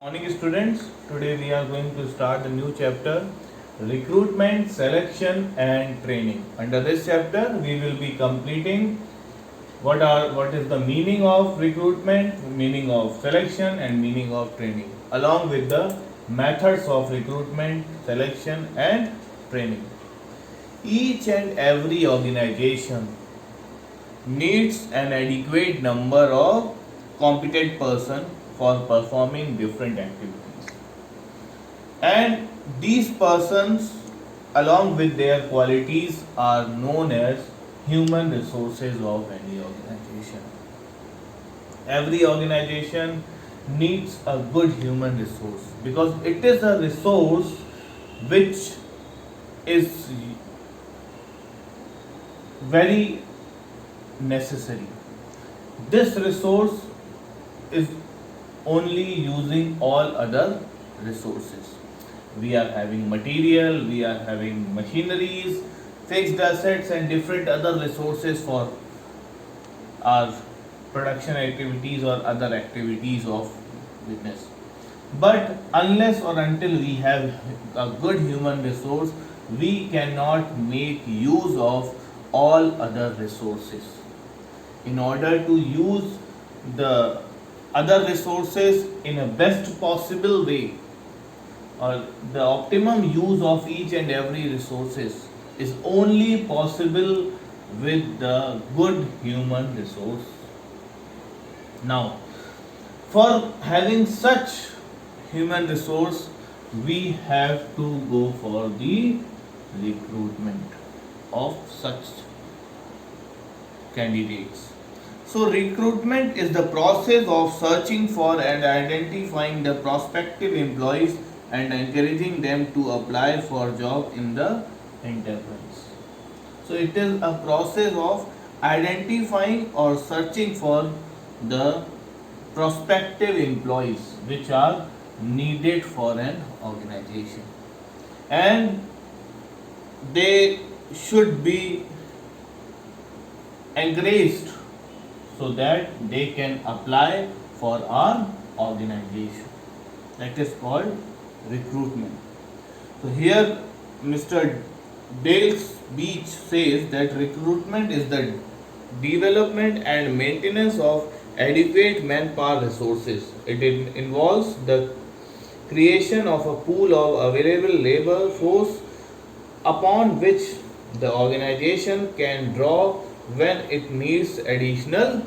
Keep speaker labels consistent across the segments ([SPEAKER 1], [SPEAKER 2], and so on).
[SPEAKER 1] Morning students, today we are going to start a new chapter, recruitment, selection and training. Under this chapter we will be completing what is the meaning of recruitment, meaning of selection and meaning of training, along with the methods of recruitment, selection and training. Each and every organization needs an adequate number of competent person for performing different activities, and these persons along with their qualities are known as human resources of any organization. Every organization needs a good human resource because it is a resource which is very necessary. This resource is only using all other resources. We are having material, we are having machineries, fixed assets and different other resources for our production activities or other activities of business. But unless or until we have a good human resource, we cannot make use of all other resources. In order to use the other resources in a best possible way, or the optimum use of each and every resources is only possible with the good human resource. Now, for having such human resource, we have to go for the recruitment of such candidates. So, recruitment is the process of searching for and identifying the prospective employees and encouraging them to apply for job in the enterprise. So, it is a process of identifying or searching for the prospective employees which are needed for an organization, and they should be encouraged so that they can apply for our organization. That is called recruitment. So here Mr. Dale Beach says that recruitment is the development and maintenance of adequate manpower resources. It involves the creation of a pool of available labor force upon which the organization can draw when it needs additional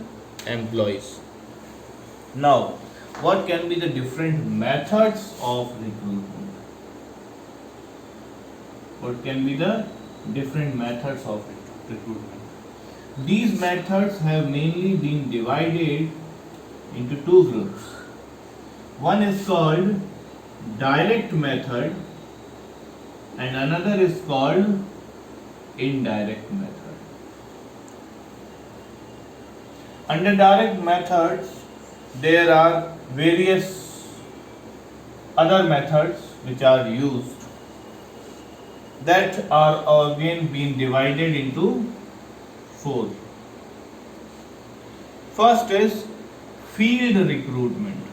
[SPEAKER 1] employees. Now, what can be the different methods of recruitment? What can be the different methods of recruitment? These methods have mainly been divided into two groups. One is called direct method and another is called indirect method. Under direct methods, there are various other methods which are used that are again being divided into four. First is field recruitment.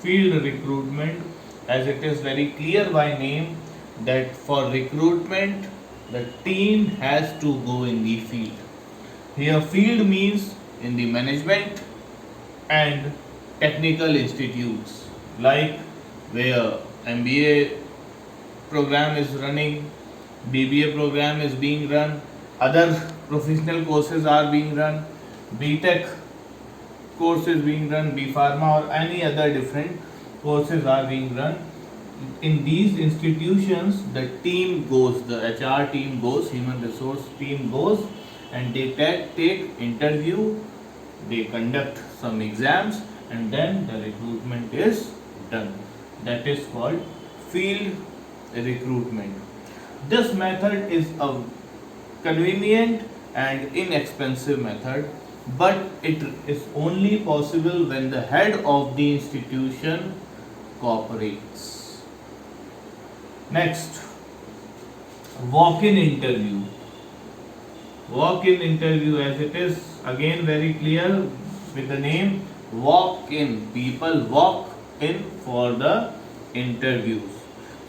[SPEAKER 1] Field recruitment, as it is very clear by name, that for recruitment the team has to go in the field. Here field means in the management and technical institutes, like where MBA program is running, BBA program is being run, other professional courses are being run, BTech course is being run, B Pharma or any other different courses are being run. In these institutions, the team goes, the HR team goes, human resource team goes, and they take interview, they conduct some exams, and then the recruitment is done. That is called field recruitment. This method is a convenient and inexpensive method, but it is only possible when the head of the institution cooperates. Next, walk-in interview. Walk-in interview, as it is again very clear with the name walk-in. People walk in for the interviews.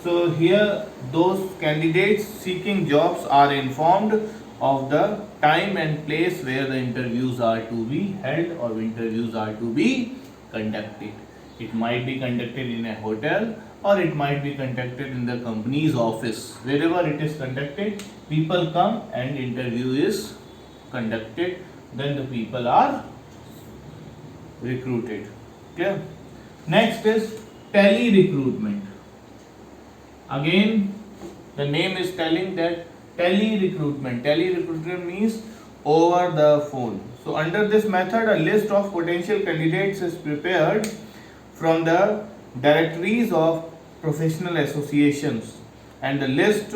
[SPEAKER 1] So here those candidates seeking jobs are informed of the time and place where the interviews are to be held or interviews are to be conducted. It might be conducted in a hotel or it might be conducted in the company's office. Wherever it is conducted, people come and interview is conducted, then the people are recruited. Okay. Next is tele recruitment. Again, the name is telling that tele recruitment. Tele recruitment means over the phone. So under this method, a list of potential candidates is prepared from the directories of professional associations, and the list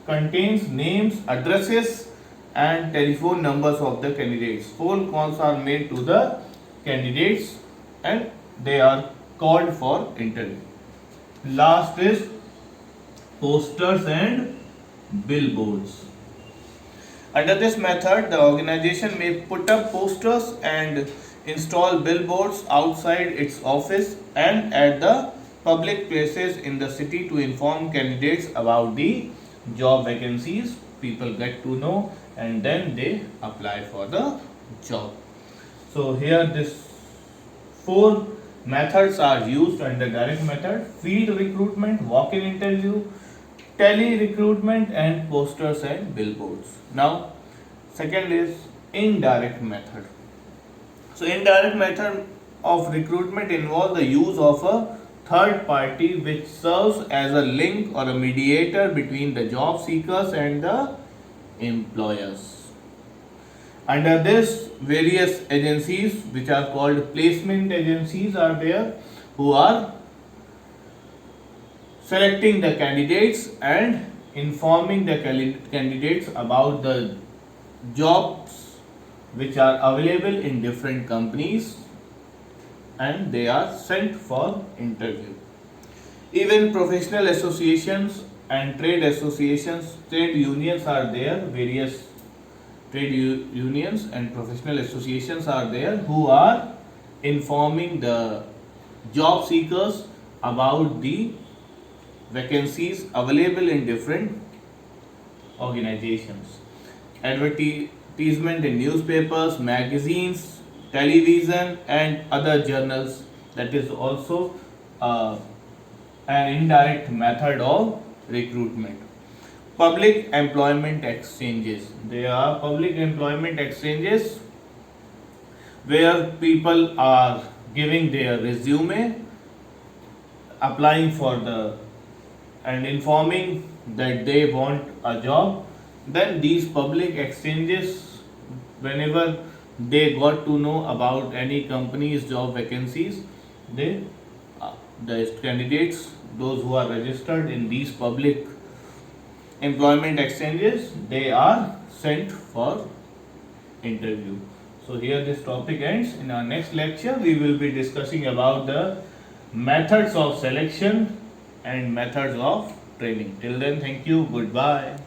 [SPEAKER 1] contains names, addresses and telephone numbers of the candidates. Phone calls are made to the candidates and they are called for interview. Last is posters and billboards. Under this method, the organization may put up posters and install billboards outside its office and at the public places in the city to inform candidates about the job vacancies. People get to know and then they apply for the job. So here this 4 methods are used under direct method: field recruitment, walk-in interview, tele recruitment and posters and billboards. Now second is indirect method. So indirect method of recruitment involve the use of a third party which serves as a link or a mediator between the job seekers and the employers. Under this, various agencies which are called placement agencies are there, who are selecting the candidates and informing the candidates about the jobs which are available in different companies and they are sent for interview. Even professional associations and trade associations, trade unions are there, various trade unions and professional associations are there who are informing the job seekers about the vacancies available in different organizations. Advertisement in newspapers, magazines, television and other journals, that is also an indirect method of recruitment. Public employment exchanges. There are public employment exchanges where people are giving their resume, applying for the and informing that they want a job. Then these public exchanges, whenever they got to know about any company's job vacancies, they the candidates, those who are registered in these public employment exchanges, they are sent for interview. So here this topic ends. In our next lecture we will be discussing about the methods of selection and methods of training. Till then, thank you, goodbye.